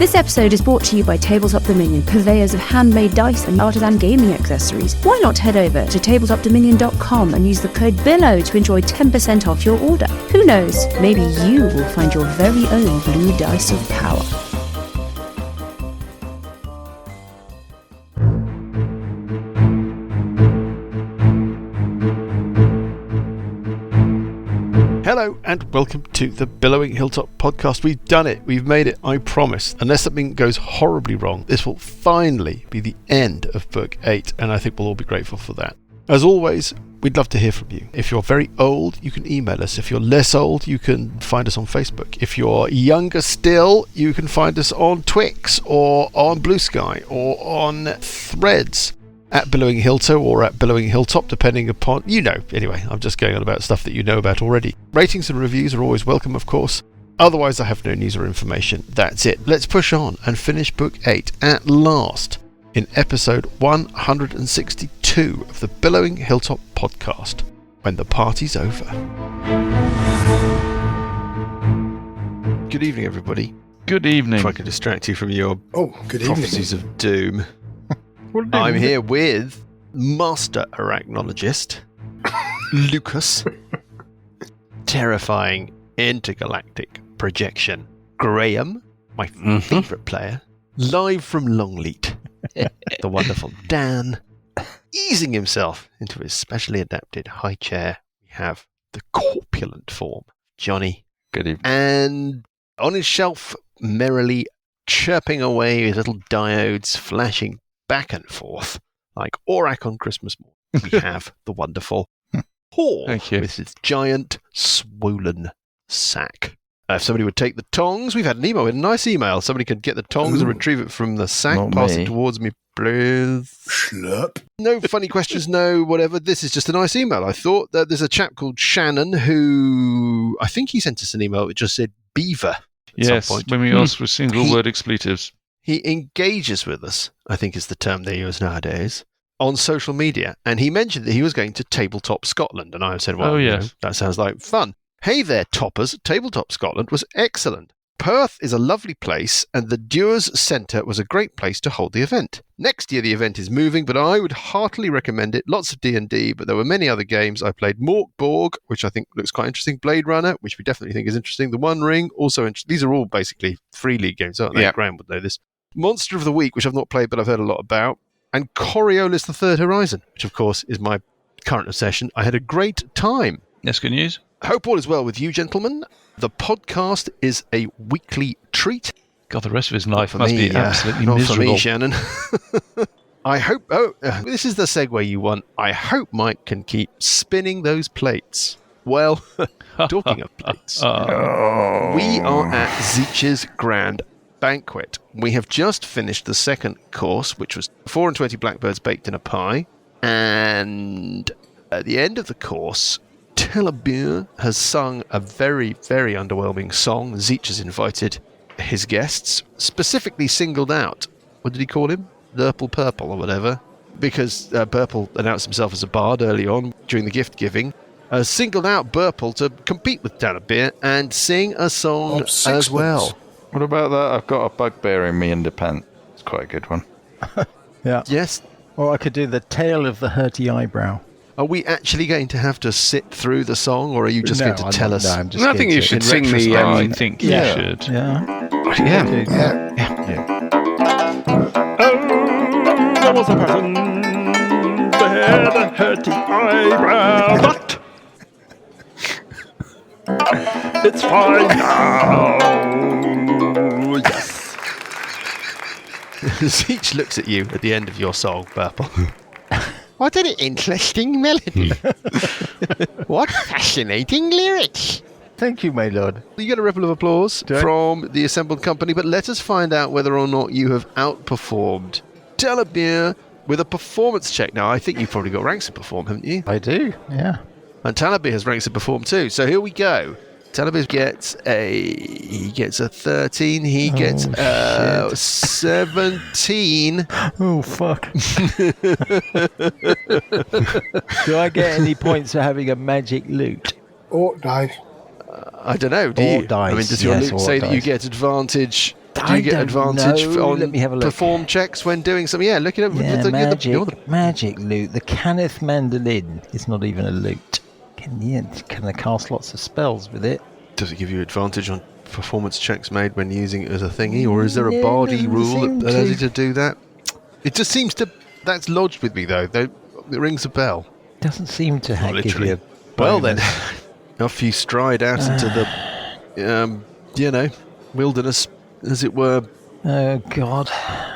This episode is brought to you by Tabletop Dominion, purveyors of handmade dice and artisan gaming accessories. Why not head over to tabletopdominion.com and use the code BILLOW to enjoy 10% off your order? Who knows, maybe you will find your very own blue dice of power. Hello and welcome to the Billowing Hilltop podcast. We've done it. We've made it, I promise. Unless something goes horribly wrong, this will finally be the end of Book 8, and I think we'll all be grateful for that. As always, we'd love to hear from you. If you're very old, you can email us. If you're less old, you can find us on Facebook. If you're younger still, you can find us on Twix or on Blue Sky or on Threads. At Billowing Hilltop or at Billowing Hilltop, depending upon, anyway, I'm just going on about stuff that you know about already. Ratings and reviews are always welcome, of course. Otherwise, I have no news or information. That's it. Let's push on and finish Book 8 at last in episode 162 of the Billowing Hilltop podcast, When the Party's Over. Good evening, everybody. Good evening. If I can distract you from your prophecies of doom. I'm here with Master Arachnologist, Lucas, terrifying intergalactic projection, Graham, my favourite player, live from Longleat, the wonderful Dan, easing himself into his specially adapted high chair. We have the corpulent form, Johnny. Good evening. And on his shelf, merrily chirping away his little diodes, flashing back and forth, like Aurak on Christmas morning, we have the wonderful Paul with his giant, swollen sack. If somebody would take the tongs, we've had an email, a nice email. Somebody could get the tongs and retrieve it from the sack, pass it towards me, please. Schlurp. No funny questions, no whatever. This is just a nice email. I thought that there's a chap called Shannon who, I think he sent us an email that just said beaver. Yes, when we asked for single word expletives. He engages with us, I think is the term they use nowadays, on social media. And he mentioned that he was going to Tabletop Scotland. And I said, well, that sounds like fun. Hey there, toppers. Tabletop Scotland was excellent. Perth is a lovely place, and the Dewars Centre was a great place to hold the event. Next year the event is moving, but I would heartily recommend it. Lots of D&D, but there were many other games. I played Mork Borg, which I think looks quite interesting. Blade Runner, which we definitely think is interesting. The One Ring, also interesting. These are all basically free league games, aren't they? Yeah. Graham would know this. Monster of the Week, which I've not played, but I've heard a lot about. And Coriolis the Third Horizon, which of course is my current obsession. I had a great time. That's good news. Hope all is well with you, gentlemen. The podcast is a weekly treat. God, the rest of his life must be absolutely miserable. For me, Shannon. I hope... this is the segue you want. I hope Mike can keep spinning those plates. Well, talking of plates, we are at Zeech's Grand Banquet. We have just finished the second course, which was 4 and 20 blackbirds baked in a pie. And at the end of the course, Telebure has sung a very, very underwhelming song. Zeech has invited his guests, specifically singled out, what did he call him? Burple Purple or whatever, because Burple announced himself as a bard early on during the gift giving. Singled out Burple to compete with Telebure and sing a song as well. What about that? I've got a bugbear in me underpants. It's quite a good one. Yeah. Yes. Or I could do the tail of the hurty eyebrow. Are we actually going to have to sit through the song, or are you just going to tell us? No, I'm just I think you should sing the... I think you should. Yeah. There was a person that had a hurty eyebrow, but it's fine now. Yes. Zeech looks at you at the end of your song, Burple. What an interesting melody. What fascinating lyrics. Thank you, my lord. You get a ripple of applause from the assembled company, but let us find out whether or not you have outperformed Telebure with a performance check. Now, I think you've probably got ranks to perform, haven't you? I do, yeah. And Telebure has ranks to perform too. So here we go. Telebure gets a 13. He gets 17. Oh, fuck. Do I get any points for having a magic loot? Or dice. I don't know, do you? Dice, I mean, does your loot say that you get advantage Do you get advantage Let me have a on look. perform checks when doing something? Yeah, look at it. Yeah, magic lute. The Kenneth mandolin is not even a lute. Can I cast lots of spells with it? Does it give you advantage on performance checks made when using it as a thingy, or is there a bardy rule that allows you to do that? It just seems to... That's lodged with me, though. It rings a bell. Doesn't seem to give you a Well, then, off you stride out into the, wilderness, as it were. Oh, God.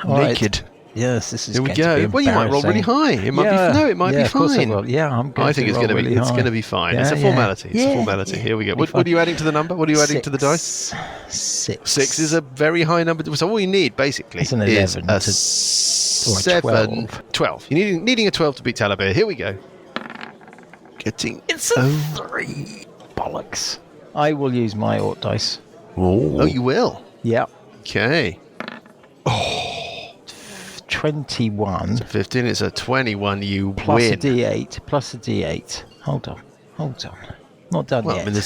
Naked. Right. Yes, this is Here we going to go. be Well, you might roll really high. It might be fine. Of course I will. Yeah, I'm going I think to it's roll going to be. really It's high. going to be fine. Yeah, It's a formality. yeah. It's a formality. Here we go. What are you adding to the number? What are you adding to the dice? 6. 6 is a very high number. So all you need basically It's an is 11 a or a 7, 12. You're needing a 12 to beat Talabir. Here we go. It's a 3. Bollocks. I will use my Ort dice. Oh, you will. Yeah. Okay. 21. 15. It's a 21. You Plus win. a D8. Hold on. Not done Well, yet. I mean,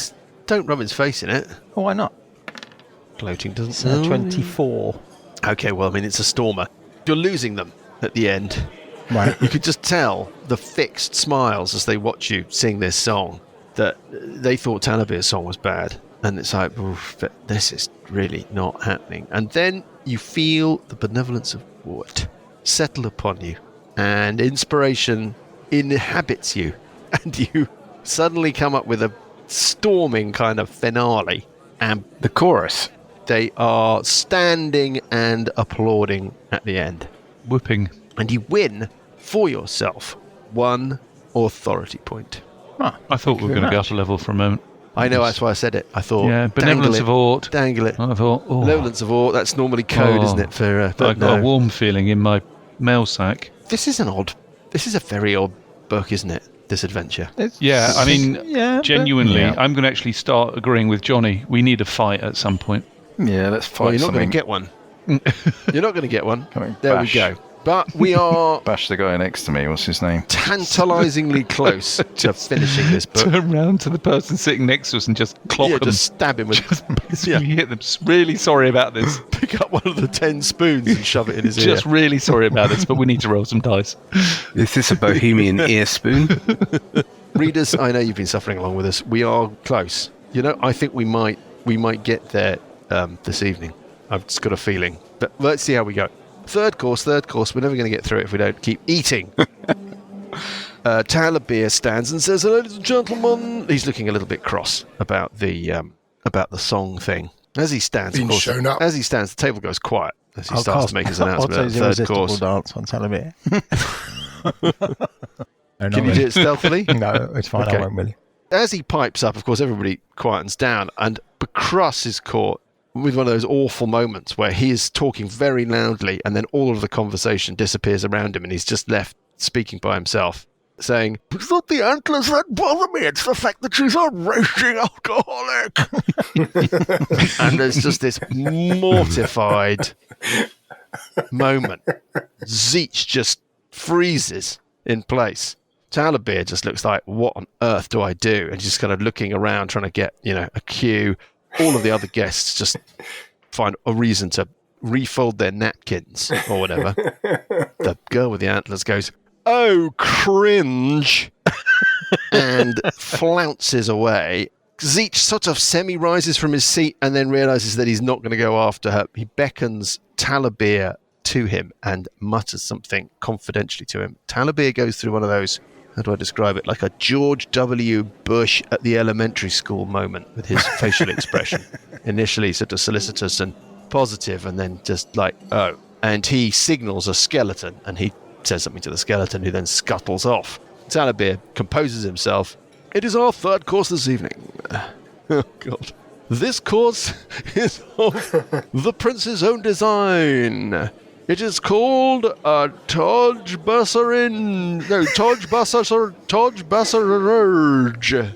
don't rub its face in it. Oh, why not? Floating doesn't. It's 24. Okay, well, I mean, it's a stormer. You're losing them at the end. Right. You could just tell the fixed smiles as they watch you sing this song that they thought Talabir's song was bad. And it's like, but this is really not happening. And then you feel the benevolence of wood settle upon you, and inspiration inhabits you, and you suddenly come up with a storming kind of finale. And The chorus. they are standing and applauding at the end. Whooping. And you win for yourself 1 authority point. I thought we were going to go up a level for a moment. I know, that's why I said it. I thought, Yeah, benevolence of Ort. dangle it. I thought, Benevolence of Ort, that's normally code, isn't it? I got a warm feeling in my mail sack. This is a very odd book, isn't it? This adventure. Yeah, I mean, genuinely, Yeah. I'm going to actually start agreeing with Johnny. We need a fight at some point. Yeah, let's fight Well, you're not going something. to get one. You're not going to get one. Coming There bash. we go. But we are Bash the guy next to me. What's his name? tantalisingly close to finishing this book. Turn round to the person sitting next to us and just clock them. Just stab him with... Yeah. Hit them. Really sorry about this. Pick up one of the 10 spoons and shove it in his ear. Just really sorry about this, but we need to roll some dice. Is this a bohemian ear spoon? Readers, I know you've been suffering along with us. We are close. I think we might get there this evening. I've just got a feeling. But let's see how we go. Third course. We're never going to get through it if we don't keep eating. Talabir stands and says, "Ladies and gentlemen," he's looking a little bit cross about the song thing. As he stands, Been of course, shown up. as he stands, the table goes quiet as he starts to make his announcement about the third course. Dance on Talabir. Can you do it stealthily? No, it's fine. Okay. I won't really. As he pipes up, of course, everybody quietens down, and Bacrus is caught with one of those awful moments where he is talking very loudly, and then all of the conversation disappears around him, and he's just left speaking by himself, saying, "It's not the antlers that bother me, it's the fact that she's a raging alcoholic." And there's just this mortified moment. Zeech just freezes in place. Talabir just looks like, what on earth do I do? And he's just kind of looking around, trying to get, a cue. All of the other guests just find a reason to refold their napkins or whatever. The girl with the antlers goes, "Oh, cringe," and flounces away. Zeech sort of semi-rises from his seat and then realizes that he's not going to go after her. He beckons Talabir to him and mutters something confidentially to him. Talabir goes through one of those, how do I describe it, like a George W. Bush at the elementary school moment with his facial expression. Initially sort of solicitous and positive, and then just like, oh. And he signals a skeleton, and he says something to the skeleton, who then scuttles off. Talabir composes himself. "It is our third course this evening." Oh, God. "This course is of the prince's own design. It is called Taj Bassarin. No, Taj Bassarurge.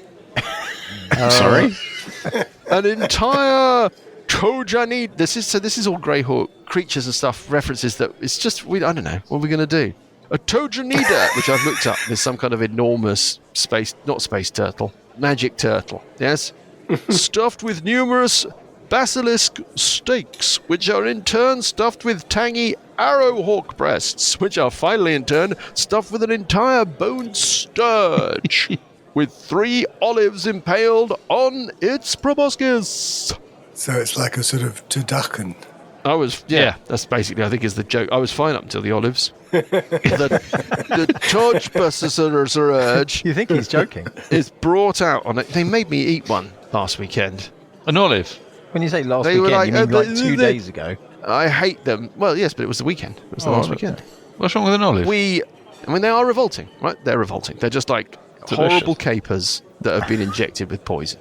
Sorry? An entire Trojanid." This is all Greyhawk creatures and stuff, references that it's just, I don't know, what are we going to do? "A Trojanida," which I've looked up, there's some kind of enormous not space turtle, magic turtle, yes? "Stuffed with numerous basilisk steaks, which are in turn stuffed with tangy arrowhawk breasts, which are finally in turn stuffed with an entire boned sturge, with 3 olives impaled on its proboscis. So it's like a sort of turducken. That's basically, I think, is the joke. I was fine up until the olives. the torch You think he's joking? is brought out on it. They made me eat one last weekend. An olive. When you say last They were weekend, you mean like, like 2 days ago? I hate them. Well, yes, but it was the weekend. It was the last weekend. What's wrong with an olive? They are revolting, right? They're revolting. They're just like horrible capers that have been injected with poison.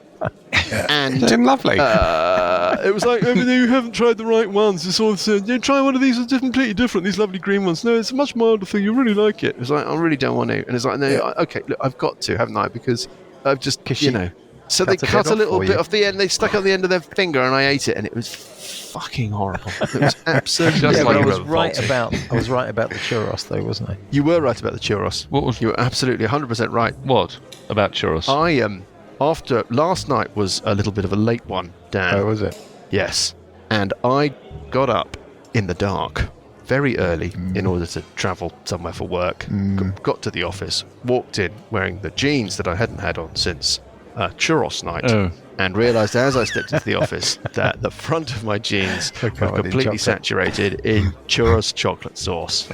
And Lovely. it was like, you haven't tried the right ones. It's all said, try one of these. It's completely different. These lovely green ones. No, it's a much milder thing. You really like it. It's like, I really don't want to. And it's like, no, okay, look, I've got to, haven't I? Because I've just, So they cut a little bit off the end. They stuck out the end of their finger, and I ate it, and it was fucking horrible. It was absolutely. I was right about the churros, though, wasn't I? You were right about the churros. You were absolutely 100% right. What about churros? After last night was a little bit of a late one, Dan. Oh, was it? Yes. And I got up in the dark very early in order to travel somewhere for work. Got to the office, walked in wearing the jeans that I hadn't had on since churros night, and realised as I stepped into the office that the front of my jeans were completely saturated in churros chocolate sauce.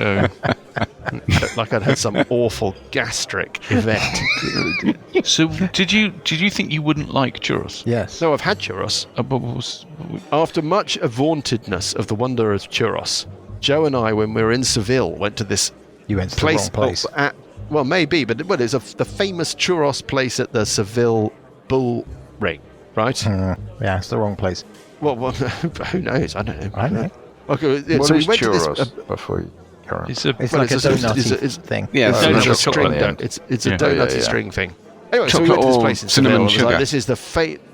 Like I'd had some awful gastric event. So did you think you wouldn't like churros? Yes. No, I've had churros. After much vauntedness of the wonder of churros, Joe and I, when we were in Seville, went to this You went to place. the wrong place. Well, maybe, but it's the famous churros place at the Seville Bull Ring, right? Yeah, it's the wrong place. Well, who knows? I don't know. I know. Okay, What so we is went churros to this. before you carry on? It's It's Well, like it's a a- donut thing. Yeah, It's so a there's string chocolate at the end. It's a Yeah. donutty Yeah. string thing. Anyway, so we Chocolate went to this or place in cinnamon Seville. It was like, sugar? this is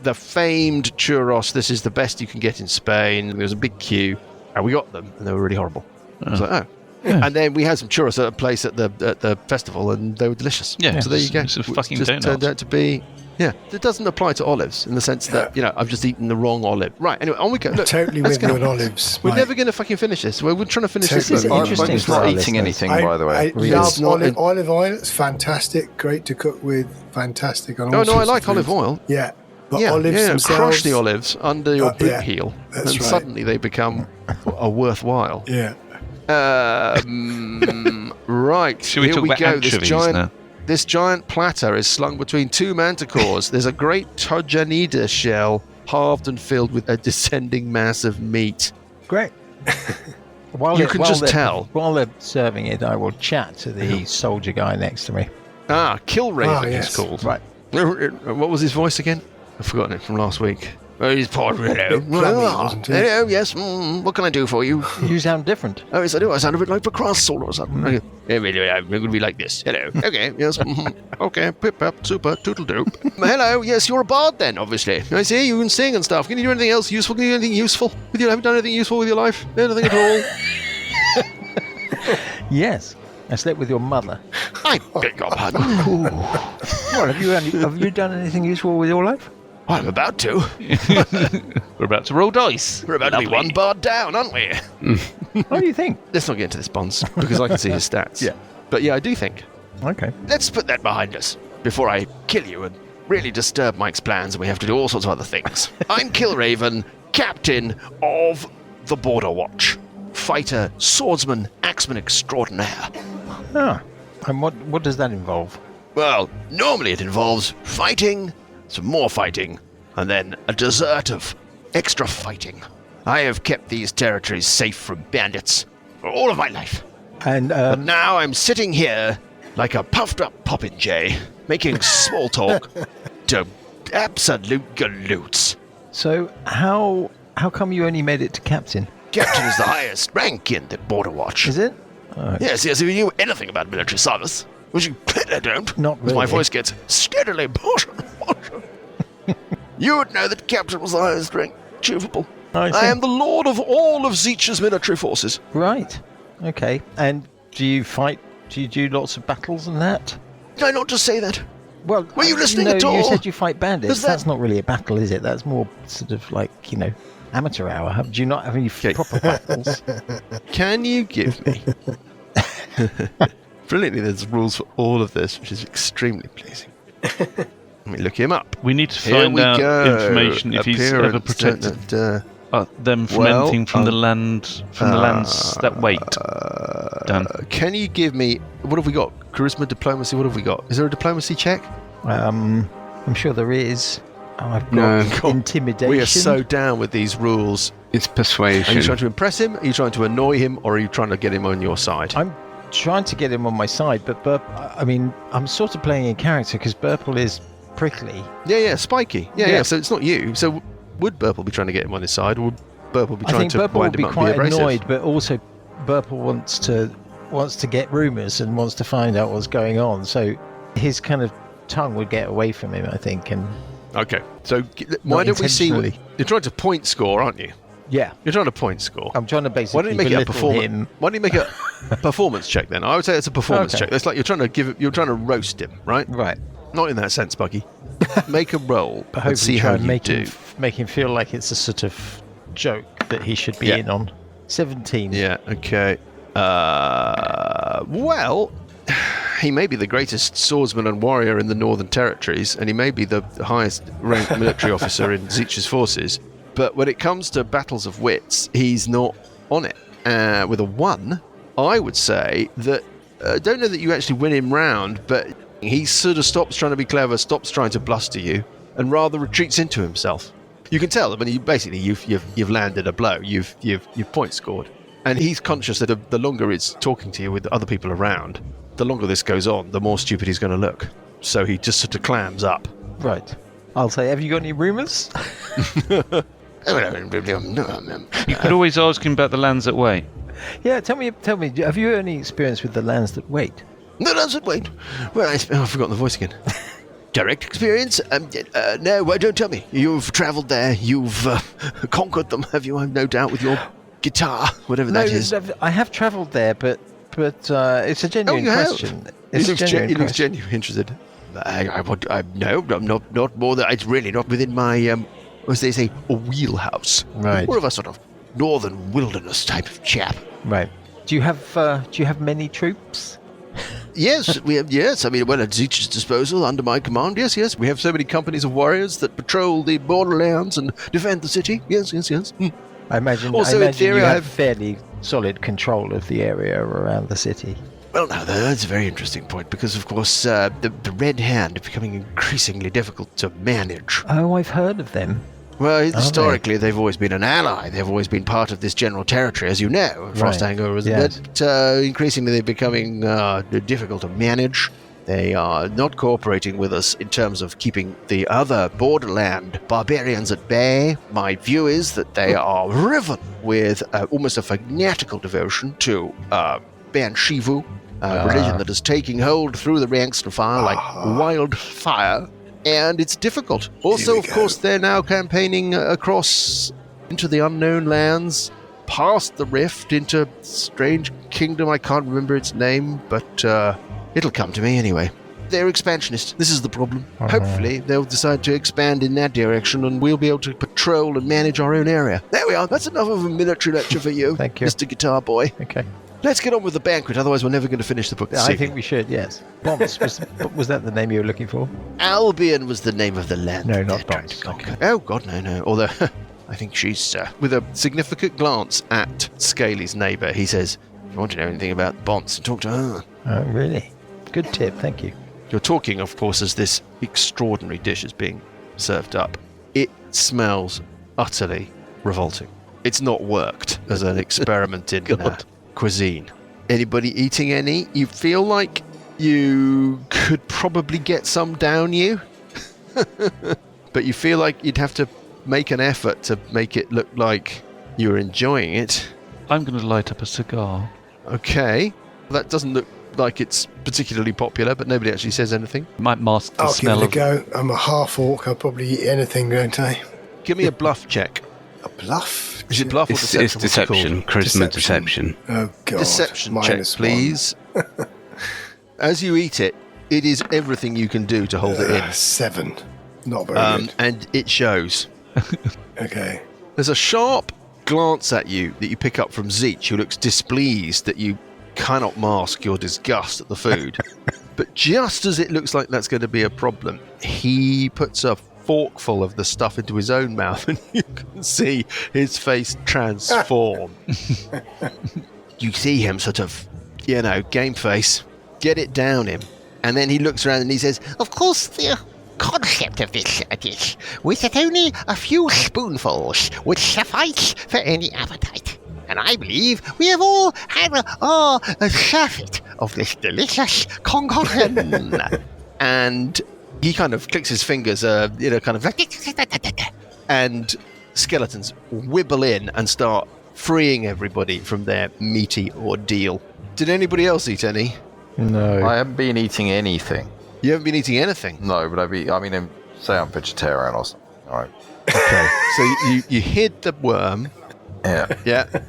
the famed churros. This is the best you can get in Spain. There was a big queue, and we got them, and they were really horrible. I was like, oh. Yeah. And then we had some churros at a place at the festival, and they were delicious. Yeah, so there you go. it's a fucking just donut. turned out to be. Yeah, it doesn't apply to olives in the sense that I've just eaten the wrong olive. Right. Anyway, on we go. Look, Totally let's with you get on on. olives. We're mate. never going to fucking finish this. We're trying to finish This is this. interesting. I'm not for our eating anything, I by the way. love not olive, in- olive oil. It's fantastic. Great to cook with. Fantastic. On all Oh no, I sorts like of olive foods. oil. Yeah. But Yeah, olives themselves. crush the olives under your boot yeah, heel, that's and right. suddenly they become worthwhile. Yeah. Right, Should we here talk we about go. anchovies now? This giant platter is slung between 2 manticores. There's a great Tojanida shell, halved and filled with a descending mass of meat. Great. You can just tell. While they're serving it, I will chat to the soldier guy next to me. Killraven yes. is called. Right. What was his voice again? I've forgotten it from last week. He's poor. Hello. Plummy, wasn't he? Hello, yes. What can I do for you? You sound different. Oh, yes, I do. I sound a bit like the Crustle or something. Yeah, really, I'm going to be like this. Hello. Okay, yes. Okay, pip, pap, super, toodle doop. Hello, yes, you're a bard then, obviously. I see, you can sing and stuff. Can you do anything else useful? Can you do anything useful? Have you done anything useful with your life? Anything at all? Yes. I slept with your mother. I beg your pardon. What, have you done anything useful with your life? I'm about to. We're about to roll dice. We're about to be one bard down, aren't we? What do you think? Let's not get into this, Bonds, because I can see his stats. Yeah. But yeah, I do think. Okay. Let's put that behind us before I kill you and really disturb Mike's plans and we have to do all sorts of other things. I'm Killraven, captain of the Border Watch. Fighter, swordsman, axeman extraordinaire. Ah. And what does that involve? Well, normally it involves fighting, some more fighting, and then a dessert of extra fighting. I have kept these territories safe from bandits for all of my life. And But now I'm sitting here like a puffed up popinjay, making small talk to absolute galoots. so how come you only made it to captain? Captain is the highest rank in the Border Watch. Is it? Yes, if you knew anything about military service, which you clearly don't, Not because my really. voice gets steadily hoarser and hoarser. You would know that Captain was the highest rank achievable. I see. I am the lord of all of Zeech's military forces. Right. Okay. And do you fight? Do you do lots of battles and that? Did I not just say that? Well, Were you listening no, at all? You said you fight bandits. Does that- That's not really a battle, is it? That's more sort of like, amateur hour. Do you not have any proper battles? Can you give me... Brilliantly, there's rules for all of this, which is extremely pleasing. Let me look him up. We need to Here find we out go. information if he's ever Appearance, protected them well, fermenting from the lands that wait. Done. Can you give me... What have we got? Charisma, diplomacy, what have we got? Is there a diplomacy check? I'm sure there is. I've got intimidation. We are so down with these rules. It's Are persuasion. you trying to impress him? Are you trying to annoy him? Or are you trying to get him on your side? I'm trying to get him on my side, but I'm sort of playing in character because Burple is prickly. Yeah, spiky. Yeah, Yeah. so it's not you. So would Burple be trying to get him on his side? Or would Burple be I trying think to Burple will wind be him up quite and be abrasive? annoyed, but also Burple wants to get rumours and wants to find out what's going on. So his kind of tongue would get away from him, I think. And Okay, so why don't we see... intentionally. You're trying to point score, aren't you? yeah, You're trying to point score. I'm trying to Why basically don't you make it a belittle performance? him. Why don't you make it a performance check then? I would say it's a performance Okay. check. It's like you're trying to roast him, right? Right. Not in that sense, Buggy. Make a roll But and see hopefully how try and you do. make him feel like it's a sort of joke that he should be Yeah. in on. 17. Yeah. Okay. Well, he may be the greatest swordsman and warrior in the Northern Territories, and he may be the highest ranked military officer in Zeech's forces. But when it comes to battles of wits, he's not on it. With a 1, I would say that... I don't know that you actually win him round, but he sort of stops trying to be clever, stops trying to bluster you, and rather retreats into himself. You can tell that when you've landed a blow, you've point scored, and he's conscious that the longer it's talking to you with other people around, the longer this goes on, the more stupid he's going to look. So he just sort of clams up. Right. I'll say, have you got any rumours? You could always ask him about the lands that wait. Yeah, tell me, have you any experience with the lands that wait? No, that's it. Wait. Well, I've forgotten the voice again. Direct experience? No, don't tell me. You've travelled there. You've conquered them, have you? I've no doubt with your guitar, whatever that is. I have travelled there, but it's a genuine you have? question. He It's a looks genuine he looks question. genuinely interested. No, I'm not more than... It's really not within my, as they say, a wheelhouse. Right. More of a sort of northern wilderness type of chap. Right. Do you have many troops? Yes, we have. Yes, I mean, well, at Zeech's disposal, under my command. Yes. We have so many companies of warriors that patrol the borderlands and defend the city. Yes. I imagine. Also, in theory, you I have have- fairly solid control of the area around the city. Well, now that's a very interesting point because, of course, the Red Hand are becoming increasingly difficult to manage. Oh, I've heard of them. Well, historically, they've always been an ally. They've always been part of this general territory, as you know. Frostanger was yes. but increasingly they're becoming difficult to manage. They are not cooperating with us in terms of keeping the other borderland barbarians at bay. My view is that they are riven with almost a fanatical devotion to Ban Shivu, religion that is taking hold through the ranks and fire like wildfire. And it's difficult. Also, of course, they're now campaigning across into the unknown lands, past the rift, into strange kingdom. I can't remember its name, but it'll come to me anyway. They're expansionist. This is the problem. Hopefully, they'll decide to expand in that direction, and we'll be able to patrol and manage our own area. There we are. That's enough of a military lecture for you, Thank you. Mr. Guitar Boy. Okay. Let's get on with the banquet, otherwise we're never going to finish the book this I evening. think we should. Yes. Bons was that the name you were looking for? Albion was the name of the land. No, they're not trying Bons. to conquer. Okay. Oh, God, no. Although, I think she's... with a significant glance at Scaly's neighbour, he says, if you want to know anything about Bons, talk to her. Oh, really? Good tip. Thank you. You're talking, of course, as this extraordinary dish is being served up. It smells utterly revolting. It's not worked as an experiment in cuisine. Anybody eating any? You feel like you could probably get some down you, but you feel like you'd have to make an effort to make it look like you're enjoying it. I'm going to light up a cigar. Okay, that doesn't look like it's particularly popular, but nobody actually says anything. Might mask the I'll give smell it a of... go. I'm a half orc. I'll probably eat anything, don't I? Give me a bluff check. A bluff? Is it bluff or It's deception? What's it called? deception. Charisma deception. Oh, God. Deception check, -1. please. As you eat it, It is everything you can do to hold it in. 7. Not very good. And it shows. Okay. There's a sharp glance at you that you pick up from Zeech, who looks displeased that you cannot mask your disgust at the food. But just as it looks like that's going to be a problem, he puts a forkful of the stuff into his own mouth, and you can see his face transform. You see him sort of, game face, get it down him. And then he looks around and he says, Of course, the concept of this dish was that only a few spoonfuls would suffice for any appetite. And I believe we have all had a surfeit of this delicious concoction. And he kind of clicks his fingers, kind of like, and skeletons wibble in and start freeing everybody from their meaty ordeal. Did anybody else eat any? No. I haven't been eating anything. You haven't been eating anything? No, but say I'm vegetarian or something. All right. Okay. So you hid the worm. Yeah. Yeah.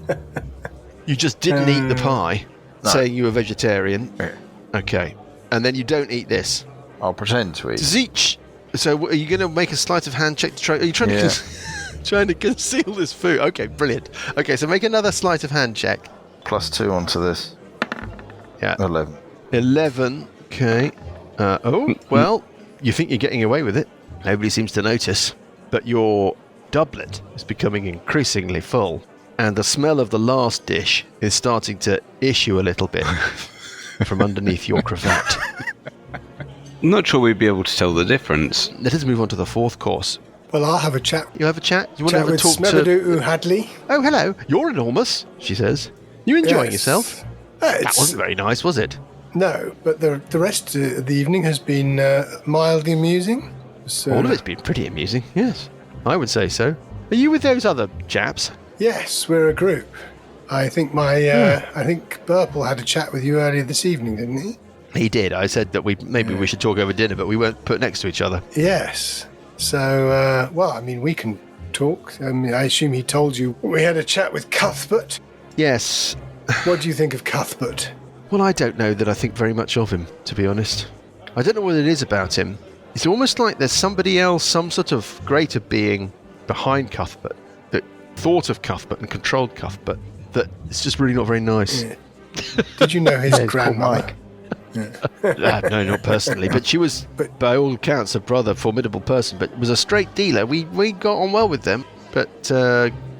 You just didn't eat the pie, No. saying you were vegetarian. Yeah. Okay. And then you don't eat this. I'll pretend to eat. Zeech, so are you going to make a sleight of hand check to try? Are you trying to trying to conceal this food? Okay, brilliant. Okay, so make another sleight of hand check. +2 onto this. Yeah. 11. 11. Okay. Well, you think you're getting away with it. Nobody seems to notice. But your doublet is becoming increasingly full, and the smell of the last dish is starting to issue a little bit from underneath your cravat. Not sure we'd be able to tell the difference. Let us move on to the fourth course. Well, I'll have a chat. You have a chat? You want Chat to have a with talk to... Smebedu Hadley. Oh, hello. You're enormous, she says. You enjoying Yes. yourself? That wasn't very nice, was it? No, but the rest of the evening has been mildly amusing. So, All of it's been pretty amusing, yes. I would say so. Are you with those other chaps? Yes, we're a group. I think I think Burple had a chat with you earlier this evening, didn't he? He did. I said that we should talk over dinner, but we weren't put next to each other. Yes. So, we can talk. I assume he told you we had a chat with Cuthbert. Yes. What do you think of Cuthbert? Well, I don't know that I think very much of him, to be honest. I don't know what it is about him. It's almost like there's somebody else, some sort of greater being behind Cuthbert that thought of Cuthbert and controlled Cuthbert, that it's just really not very nice. Yeah. Did you know his grandmother? No, not personally, but she was, by all accounts, a rather formidable person, but was a straight dealer. We got on well with them, but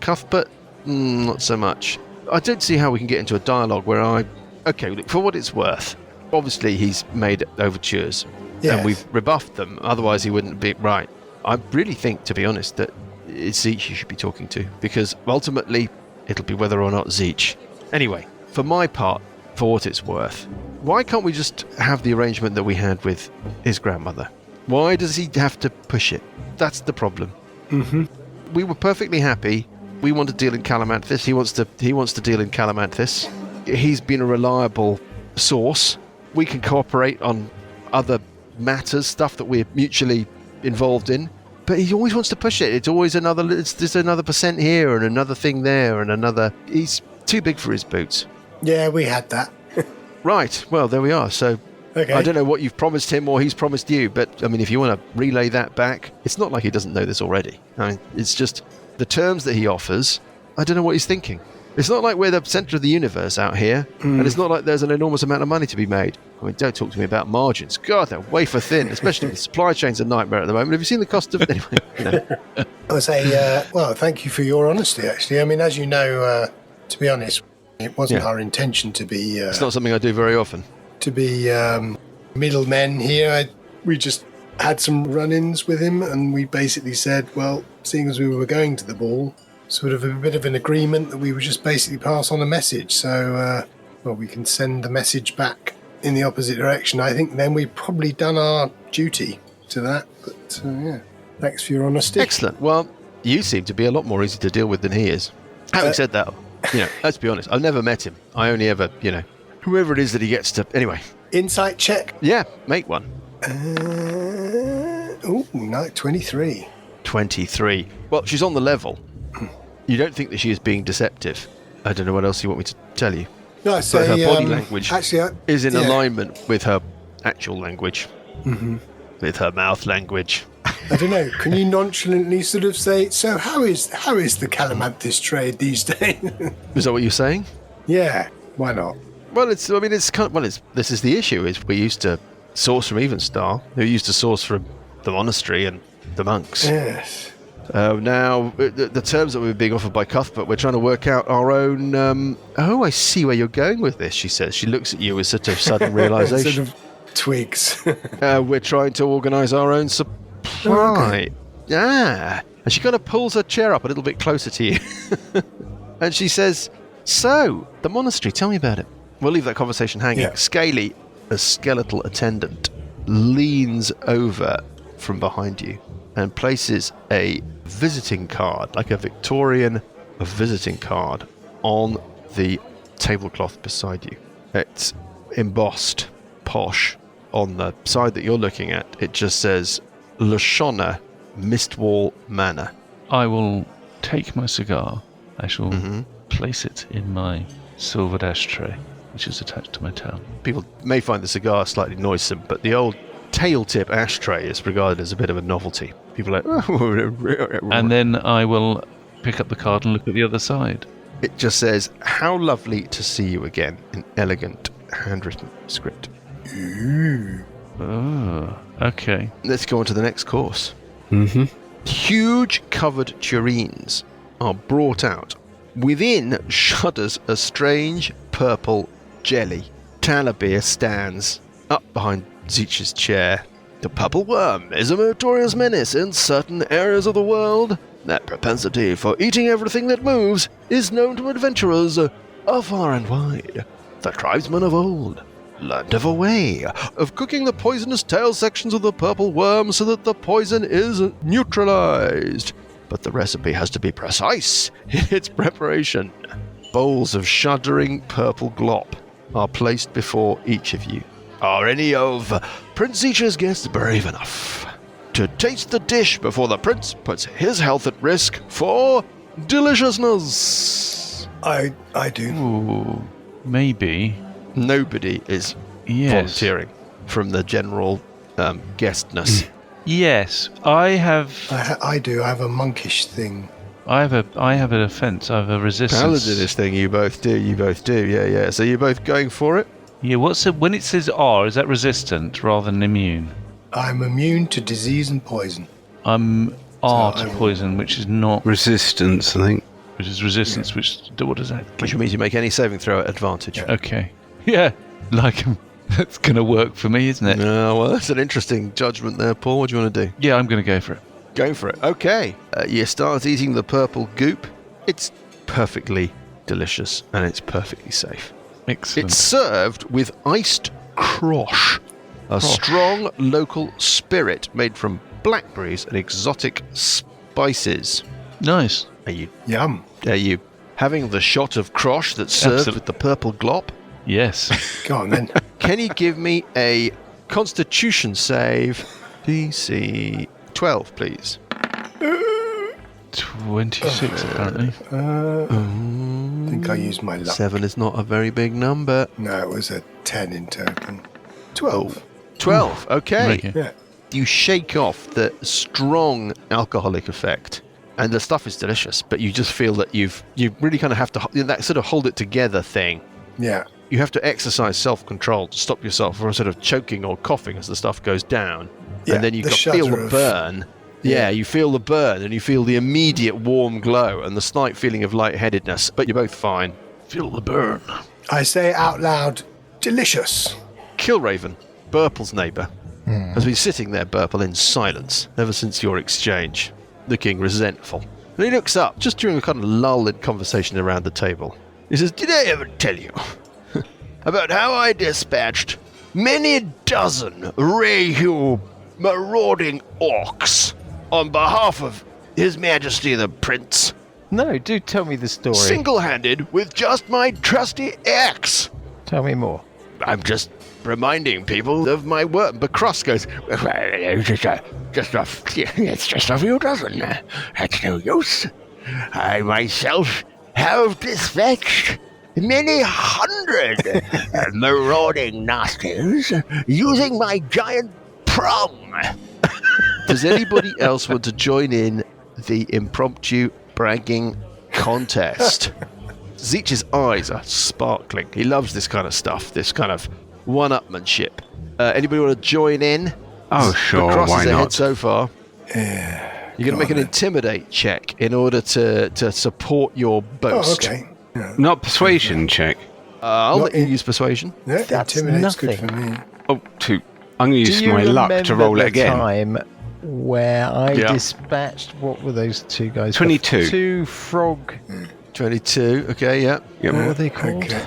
Cuthbert, not so much. I don't see how we can get into a dialogue where okay, look, for what it's worth, obviously he's made overtures, Yes. and we've rebuffed them, otherwise he wouldn't be right. I really think, to be honest, that it's Zeech you should be talking to, because ultimately it'll be whether or not Zeech. Anyway, for my part, for what it's worth, why can't we just have the arrangement that we had with his grandmother? Why does he have to push it? That's the problem. Mm-hmm. We were perfectly happy. We want to deal in Calamanthus. He wants to deal in Calamanthus. He's been a reliable source. We can cooperate on other matters, stuff that we're mutually involved in. But he always wants to push it. It's always there's another percent here and another thing there and another. He's too big for his boots. Yeah, we had that. Right. Well, there we are. So Okay. I don't know what you've promised him or he's promised you, but I mean, if you want to relay that back, it's not like he doesn't know this already. I mean, it's just the terms that he offers. I don't know what he's thinking. It's not like we're the centre of the universe out here, and it's not like there's an enormous amount of money to be made. I mean, don't talk to me about margins. God, they're wafer thin, especially with supply chains a nightmare at the moment. Have you seen the cost of it? Anyway, I would say, thank you for your honesty, actually. I mean, as you know, to be honest, it wasn't our intention to be... it's not something I do very often. To be middlemen here. We just had some run-ins with him, and we basically said, well, seeing as we were going to the ball, sort of a bit of an agreement that we would just basically pass on a message. So, we can send the message back in the opposite direction. I think then we've probably done our duty to that. But, thanks for your honesty. Excellent. Well, you seem to be a lot more easy to deal with than he is. Having said that, let's be honest, I've never met him. I only ever, whoever it is that he gets to... Anyway. Insight check. Yeah, make one. 23. 23. Well, she's on the level. You don't think that she is being deceptive. I don't know what else you want me to tell you. No, I say, but her body language is in alignment with her actual language. Mm-hmm. With her mouth language. I don't know. Can you nonchalantly sort of say, so how is the Calamanthus trade these days? Is that what you're saying? Yeah, why not? Well, this is the issue, is we used to source from Evenstar, who used to source from the monastery and the monks. Yes. Now, the terms that were being offered by Cuthbert, we're trying to work out our own... I see where you're going with this, she says. She looks at you with sort of sudden realisation. Sort of twigs. We're trying to organise our own supply. Ah. And she kind of pulls her chair up a little bit closer to you. And she says, so, the monastery, tell me about it. We'll leave that conversation hanging. Yeah. Scaly, a skeletal attendant, leans over from behind you and places a visiting card, like a Victorian visiting card, on the tablecloth beside you. It's embossed, posh. On the side that you're looking at, it just says Lashonna Mistwall Manor. I will take my cigar. I shall place it in my silvered ashtray, which is attached to my tail. People may find the cigar slightly noisome, but the old tail tip ashtray is regarded as a bit of a novelty. People are like... And then I will pick up the card and look at the other side. It just says, how lovely to see you again, in elegant handwritten script. Oh, okay. Let's go on to the next course. Mm-hmm. Huge covered tureens are brought out. Within shudders a strange purple jelly. Talabir stands up behind Zeech's chair. The purple worm is a notorious menace in certain areas of the world. That propensity for eating everything that moves is known to adventurers far and wide. The tribesmen of old learned of a way of cooking the poisonous tail sections of the purple worm so that the poison is neutralized. But the recipe has to be precise in its preparation. Bowls of shuddering purple glop are placed before each of you. Are any of Prince Zeech's guests brave enough to taste the dish before the prince puts his health at risk for deliciousness? I do. Ooh, maybe. Nobody is volunteering from the general guestness. Yes, I have. I do. I have a monkish thing. I have an offense. I have a resistance. Paladinist thing. You both do. Yeah. So you're both going for it. Yeah. When it says R? Is that resistant rather than immune? I'm immune to disease and poison. I'm R to poison, which is not Resistance, I think. Which is resistance. Yeah. Which what does that? Which means you make any saving throw at advantage. Okay. Yeah. That's going to work for me, isn't it? Well, that's an interesting judgment there, Paul. What do you want to do? Yeah, I'm going to go for it. Go for it. Okay. You start eating the purple goop. It's perfectly delicious and it's perfectly safe. Excellent. It's served with iced croche, a strong local spirit made from blackberries and exotic spices. Nice. Are you Yum. having the shot of croche that's served Absolutely. with the purple glop? Yes. Go on then. Can you give me a Constitution save, DC 12, please? 26, apparently. I think I used my luck. 7 is not a very big number. No, it was a 10 in total. 12. 12, okay. Okay. Yeah. You shake off the strong alcoholic effect, and the stuff is delicious, but you just feel that you really kind of have to, that sort of hold it together thing. Yeah. You have to exercise self-control to stop yourself from sort of choking or coughing as the stuff goes down. Yeah, And then you the feel shudder the of- burn. Yeah, you feel the burn and you feel the immediate warm glow and the slight feeling of lightheadedness, but you're both fine. Feel the burn. I say out loud, delicious. Killraven, Burple's neighbour, has been sitting there, Burple, in silence ever since your exchange, looking resentful. And he looks up, just during a kind of lull in conversation around the table. He says, "Did I ever tell you about how I dispatched many dozen Rayhu marauding orcs on behalf of His Majesty the Prince, No, do tell me the story. single-handed with just my trusty axe? Tell me more. I'm just reminding people of my work." But Cross goes, "It's just a few dozen. That's no use. I myself have dispatched many hundred marauding nasties using my giant prong. Does anybody else want to join in the impromptu bragging contest? Zeech's eyes are sparkling. He loves this kind of stuff, this kind of one-upmanship. Anybody want to join in? Oh, sure, Crosses why ahead not? so far. Yeah. You're going to make an intimidate check in order to support your boast. Oh, okay. Yeah. Not persuasion check. I'll Not let you in- use persuasion. Yeah, That's intimidate's good nothing. for me. Oh, two. I'm going to use Do you my luck to remember roll it the again. time where I Yeah. dispatched, what were those two guys? 22. Two frog. 22, okay, yeah. Yep. What were they called? Okay.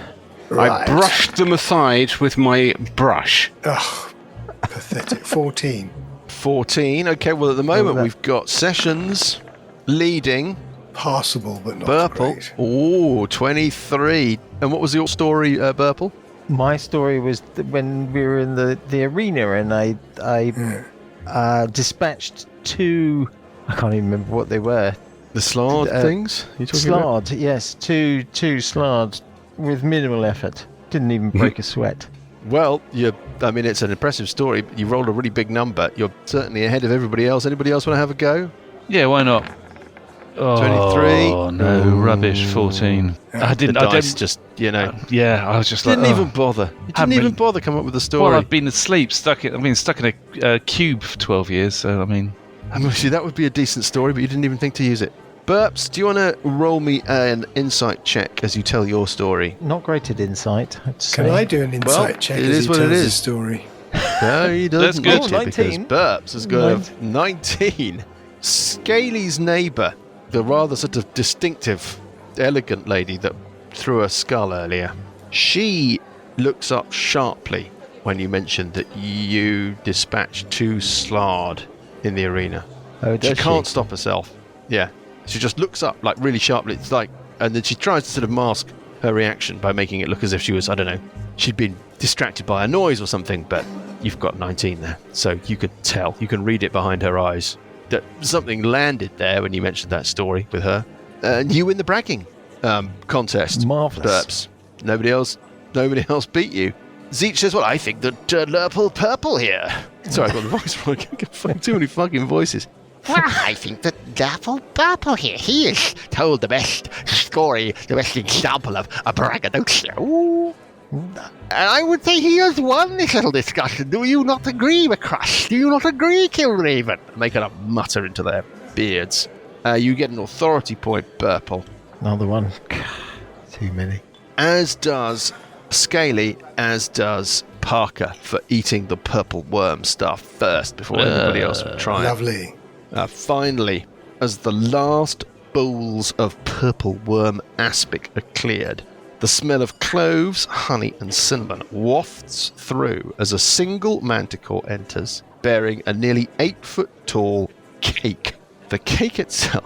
I Right. brushed them aside with my brush. Ugh, pathetic. 14. 14, okay, well at the moment that- we've got Sessions leading, Passable, but not Burple. great. Ooh, 23. And what was your story, Burple? My story was when we were in the arena and I dispatched two. I can't even remember what they were. The Slard things? You talking about? Slard, yes, two Slard with minimal effort. Didn't even break a sweat. Well, it's an impressive story, but you rolled a really big number. You're certainly ahead of everybody else. Anybody else want to have a go? Yeah, why not? 23. Oh no, rubbish. 14. I didn't. The I dice didn't. just, Yeah, I was just didn't like. even bother. You Haven't didn't even been- bother coming up with a Well, story. I've been asleep, I've been stuck in a cube for 12 years. So I mean, See, that would be a decent story, but you didn't even think to use it. Burps, do you want to roll me an insight check as you tell your story? Not great at insight, I'd say. Can I do an insight check it as is he what it tells his is. story? No, he doesn't good. need to, because 19. Burps has got a 19. Scaly's neighbour, the rather sort of distinctive, elegant lady that threw a skull earlier, she looks up sharply when you mentioned that you dispatched two Slard in the arena. Oh, She does can't stop herself. Yeah. She just looks up, like, really sharply. It's like, and then she tries to sort of mask her reaction by making it look as if she was, I don't know, she'd been distracted by a noise or something, but you've got 19 there. So you could tell, you can read it behind her eyes, that something landed there when you mentioned that story with her. And you win the bragging contest. Marvellous. Burps. Nobody else beat you. Zeech says, well, I think that Lurple Purple here. Sorry, I got the voice wrong. I get too many fucking voices. Well, I think that Dapple Purple here, he has told the best story, the best example of a braggadocio. And I would say he has won this little discussion. Do you not agree, McCrush? Do you not agree, Killraven? Making a mutter into their beards. You get an authority point, Burple. Another one. Too many. As does Scaly, as does Parker for eating the purple worm stuff first before anybody else would try it. Lovely. Finally, as the last bowls of purple worm aspic are cleared, the smell of cloves, honey, and cinnamon wafts through as a single manticore enters, bearing a nearly 8-foot-tall cake. The cake itself...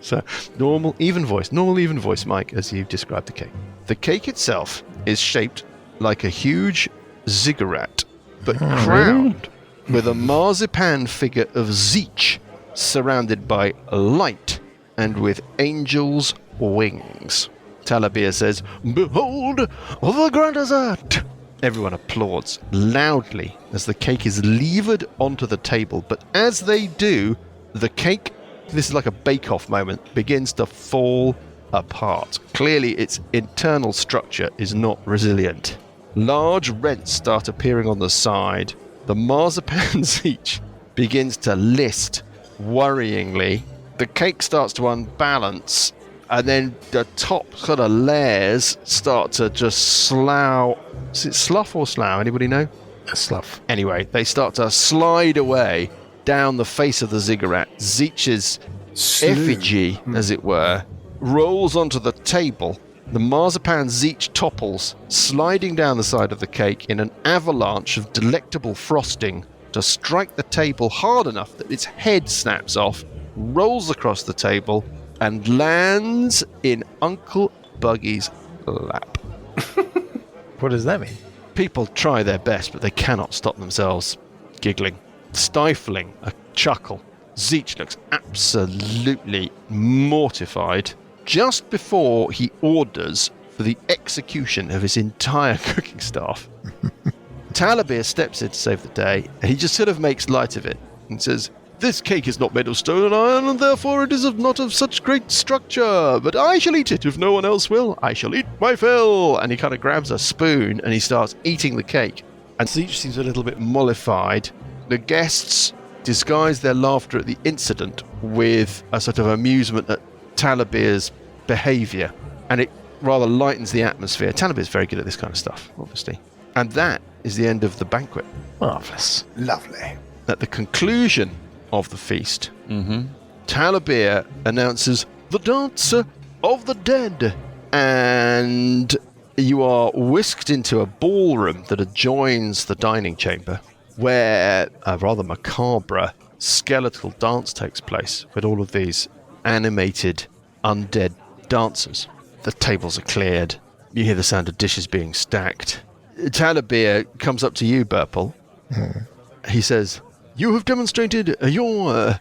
so, normal even voice, Mike, as you describe the cake. The cake itself is shaped like a huge ziggurat, but crowned with a marzipan figure of Zeech, surrounded by light and with angels' wings. Talabir says, "Behold the grand dessert!" Everyone applauds loudly as the cake is levered onto the table, but as they do, the cake, this is like a bake-off moment, begins to fall apart. Clearly, its internal structure is not resilient. Large rents start appearing on the side. The marzipan Zeech begins to list worryingly. The cake starts to unbalance, and then the top sort of layers start to just slough. Is it slough or slough? Anybody know? Slough. Anyway, they start to slide away down the face of the ziggurat. Zeech's effigy, as it were, rolls onto the table. The marzipan Zeech topples, sliding down the side of the cake in an avalanche of delectable frosting to strike the table hard enough that its head snaps off, rolls across the table, and lands in Uncle Buggy's lap. What does that mean? People try their best, but they cannot stop themselves giggling, stifling a chuckle. Zeech looks absolutely mortified. Just before he orders for the execution of his entire cooking staff. Talabir steps in to save the day, and he just sort of makes light of it and says, "This cake is not made of stone and iron, and therefore it is not of such great structure, but I shall eat it if no one else will. I shall eat my fill." And he kind of grabs a spoon and he starts eating the cake. And Zeech seems a little bit mollified. The guests disguise their laughter at the incident with a sort of amusement at Talabir's behaviour, and it rather lightens the atmosphere. Talabir's very good at this kind of stuff, obviously. And that is the end of the banquet. Marvellous. Lovely. At the conclusion of the feast, Talabir announces the dance of the dead, and you are whisked into a ballroom that adjoins the dining chamber, where a rather macabre skeletal dance takes place with all of these animated undead dancers. The tables are cleared. You hear the sound of dishes being stacked. Talabir comes up to you, Burple. He says, "You have demonstrated your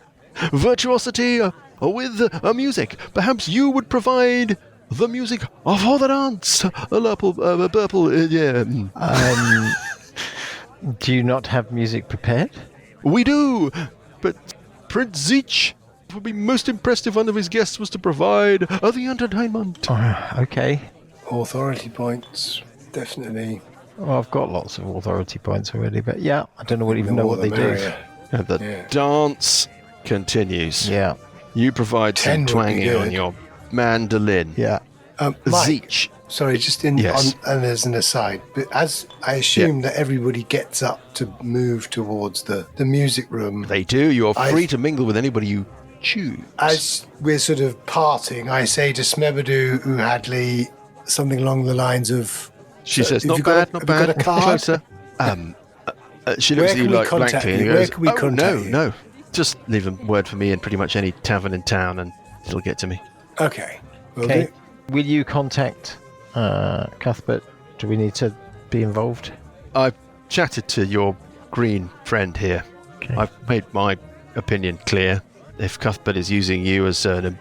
virtuosity with music. Perhaps you would provide the music for the dance." Burple, yeah. Do you not have music prepared? We do, but Prince Zeech would be most impressed if one of his guests was to provide the entertainment. Okay. Authority points, definitely. Well, I've got lots of authority points already, but yeah, I don't know what they do. And the dance continues. Yeah. You provide some 10 would be twanging good. on your mandolin. Yeah. Mike, Zeech. sorry, just Yes. and as an aside, but as I assume that everybody gets up to move towards the music room, They do. You are free to mingle with anybody you choose. as we're sort of parting, I say to Smebadu Hadley something along the lines of, She says, have "Not you got bad, a- not have you got bad. a card?" Closer." She looks Where at you can we like contact blankly and you? goes, Where can we "Oh, contact you?" no. Just leave a word for me in pretty much any tavern in town and it'll get to me." Okay. Will Okay. do. Will you contact Cuthbert? Do we need to be involved? I've chatted to your green friend here. Okay. I've made my opinion clear. If Cuthbert is using you as a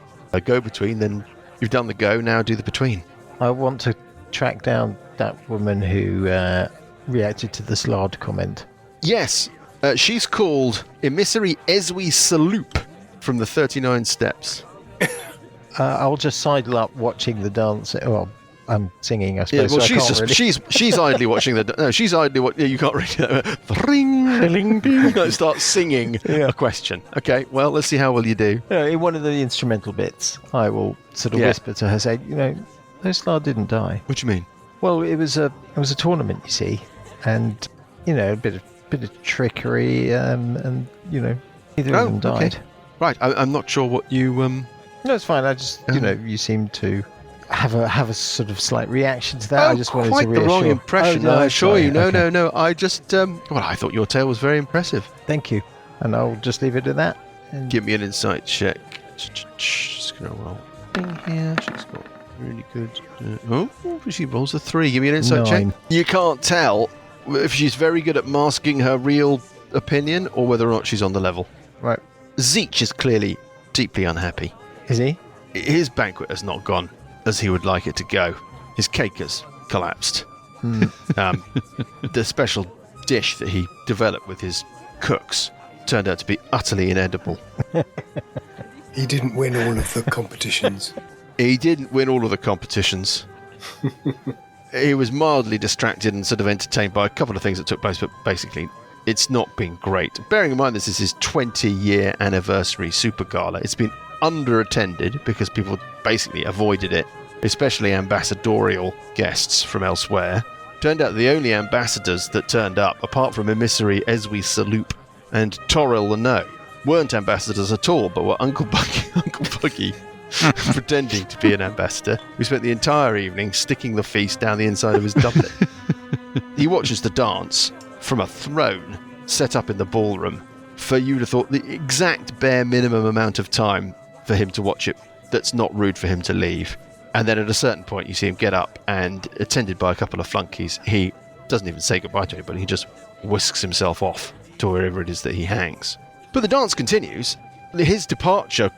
go-between, then you've done the go, now do the between. I want to track down that woman who reacted to the Slard comment. Yes, she's called Emissary Eswi Saloop from the 39 Steps. I'll just sidle up watching the dance. Well, I'm singing, I Yeah, suppose. well, so I she's can't just really... she's idly watching the. No, she's idly watching. You can't really. Ring, ding. No, start singing a question. Okay, well, let's see how well you do. In one of the instrumental bits, I will sort of whisper to her, say, those Slard didn't die. What do you mean? Well, it was a tournament, you see, and a bit of trickery, and neither of them died. Okay. Right, I'm not sure what you. No, it's fine. I just you seem to have a sort of slight reaction to that. I just wanted quite to reassure. the wrong impression. Oh, I assure you. No, okay. no. I just. Well, I thought your tale was very impressive. Thank you, and I'll just leave it at that. And Give me an insight check. Just gonna roll. Ding here. She's got really good. She rolls a 3. Give me an insight 9. check. You can't tell if she's very good at masking her real opinion or whether or not she's on the level. Right. Zeech is clearly deeply unhappy. Is he? His banquet has not gone as he would like it to go. His cake has collapsed. The special dish that he developed with his cooks turned out to be utterly inedible. He didn't win all of the competitions. He didn't win all of the competitions. He was mildly distracted and sort of entertained by a couple of things that took place, but basically it's not been great. Bearing in mind this is his 20-year anniversary super gala. It's been under-attended because people basically avoided it, especially ambassadorial guests from elsewhere. Turned out the only ambassadors that turned up, apart from Emissary Eswi Saloop and Toril the No, weren't ambassadors at all, but were Uncle Buggy pretending to be an ambassador, who spent the entire evening sticking the feast down the inside of his doublet. He watches the dance from a throne set up in the ballroom. For you'd have thought the exact bare minimum amount of time for him to watch it that's not rude for him to leave. And then at a certain point you see him get up and, attended by a couple of flunkies, he doesn't even say goodbye to anybody, he just whisks himself off to wherever it is that he hangs. But the dance continues. His departure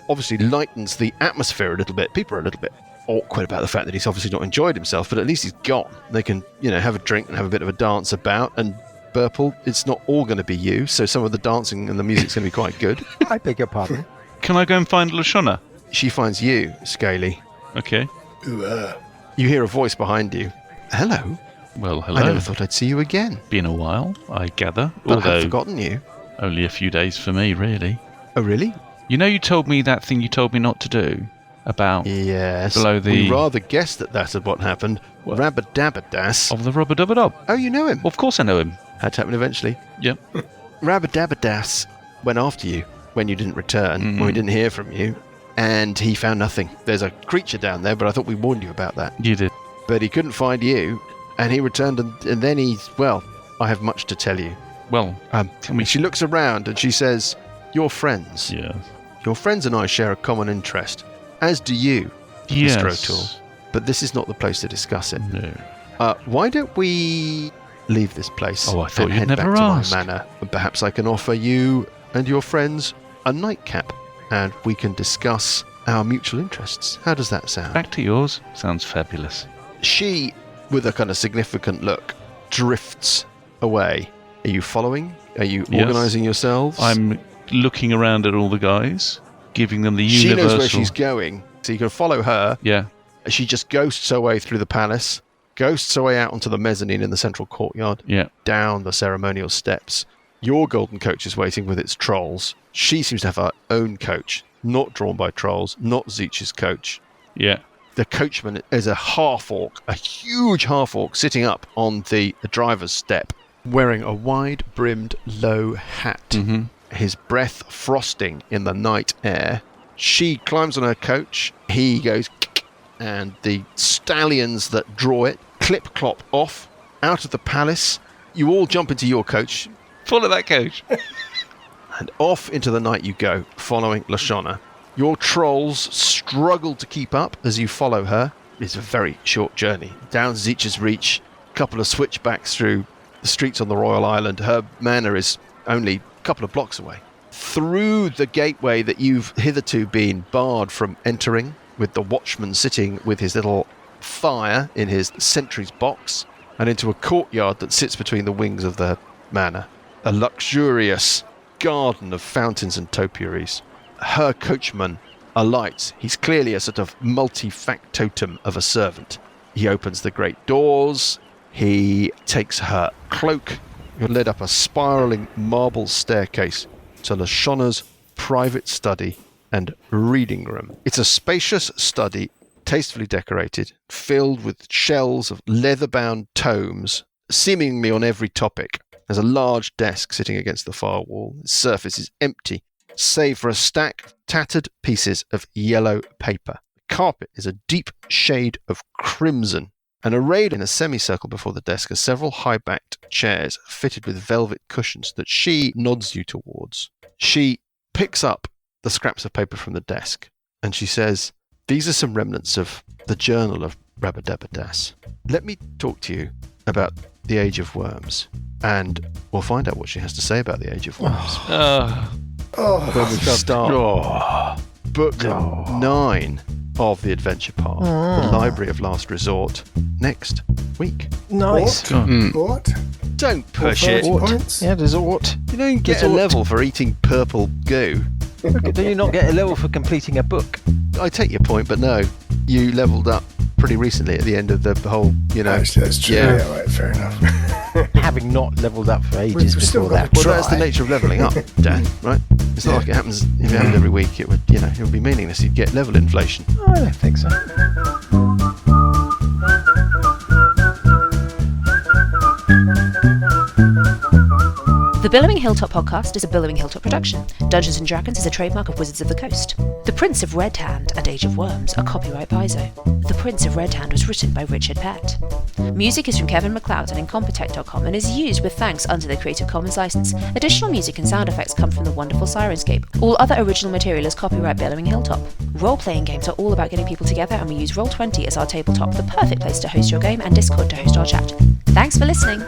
obviously lightens the atmosphere a little bit. People are a little bit awkward about the fact that he's obviously not enjoyed himself, but at least he's gone. They can, have a drink and have a bit of a dance about. And Burple, it's not all going to be you, so some of the dancing and the music's going to be quite good. I beg your pardon. Can I go and find Lashana? She finds you, Scaly. Okay. You hear a voice behind you. Hello. Well, hello. I never thought I'd see you again. Been a while, I gather. But I've forgotten you. Only a few days for me, really. Oh, really? You know you told me that thing you told me not to do? About below the... We rather guessed that had what happened. Rabadabadass. Of the Rubber-Dubber-Dub. Oh, you know him? Of course I know him. Had to happen eventually. Yep. Rabadabadass went after you when you didn't return, when we didn't hear from you, and he found nothing. There's a creature down there, but I thought we warned you about that. You did. But he couldn't find you, and he returned, and then I have much to tell you. Well, she looks around and she says, "You're friends. Yes. Your friends and I share a common interest, as do you, Yes. Mr. O'Toole. But this is not the place to discuss it. No. Why don't we leave this place Oh, I thought and you'd head never back ask. to my manor? And perhaps I can offer you and your friends a nightcap, and we can discuss our mutual interests. How does that sound?" Back to yours. Sounds fabulous. She, with a kind of significant look, drifts away. Are you following? Are you Yes. organising yourselves? I'm looking around at all the guys, giving them the She universal... knows where she's going, so you can follow her. Yeah. She just ghosts her way through the palace, ghosts her way out onto the mezzanine in the central courtyard, down the ceremonial steps. Your golden coach is waiting with its trolls. She seems to have her own coach, not drawn by trolls, not Zeech's coach. Yeah. The coachman is a half-orc, a huge half-orc, sitting up on the driver's step, wearing a wide-brimmed low hat. Mm-hmm. His breath frosting in the night air. She climbs on her coach. He goes, and the stallions that draw it clip-clop off out of the palace. You all jump into your coach. Follow that coach. And off into the night you go, following Lashana. Your trolls struggle to keep up as you follow her. It's a very short journey. Down Zeech's Reach, a couple of switchbacks through the streets on the Royal Island. Her manor is only a couple of blocks away. Through the gateway that you've hitherto been barred from entering, with the watchman sitting with his little fire in his sentry's box, and into a courtyard that sits between the wings of the manor. A luxurious garden of fountains and topiaries. Her coachman alights. He's clearly a sort of multi-factotum of a servant. He opens the great doors. He takes her cloak. You're led up a spiralling marble staircase to Lashana's private study and reading room. It's a spacious study, tastefully decorated, filled with shelves of leather-bound tomes, seemingly on every topic. There's a large desk sitting against the far wall. Its surface is empty, save for a stack of tattered pieces of yellow paper. The carpet is a deep shade of crimson, and arrayed in a semicircle before the desk are several high-backed chairs fitted with velvet cushions that she nods you towards. She picks up the scraps of paper from the desk, and she says, "These are some remnants of the journal of Rabadabadass. Let me talk to you about the Age of Worms, and we'll find out what she has to say about the Age of Worms." When we start book 9 of the Adventure Path, the Library of Last Resort, next week. Nice. What? Don't push it. Points? Yeah, there's ought. You don't get a level for eating purple goo. Do you not get a level for completing a book? I take your point, but no, you leveled up pretty recently at the end of the whole, Actually, that's true. Yeah. Yeah, right, fair enough. Having not levelled up for ages We've still before that. got Well, that's the Try. nature of levelling up, Dan, right? It's not like it happens, if it happened every week, it would, it would be meaningless. You'd get level inflation. I don't think so. The Billowing Hilltop podcast is a Billowing Hilltop production. Dungeons & Dragons is a trademark of Wizards of the Coast. The Prince of Red Hand and Age of Worms are copyright Paizo. The Prince of Red Hand was written by Richard Pett. Music is from Kevin MacLeod and Incompetech.com and is used with thanks under the Creative Commons license. Additional music and sound effects come from the wonderful Sirenscape. All other original material is copyright Billowing Hilltop. Role-playing games are all about getting people together, and we use Roll20 as our tabletop, the perfect place to host your game, and Discord to host our chat. Thanks for listening!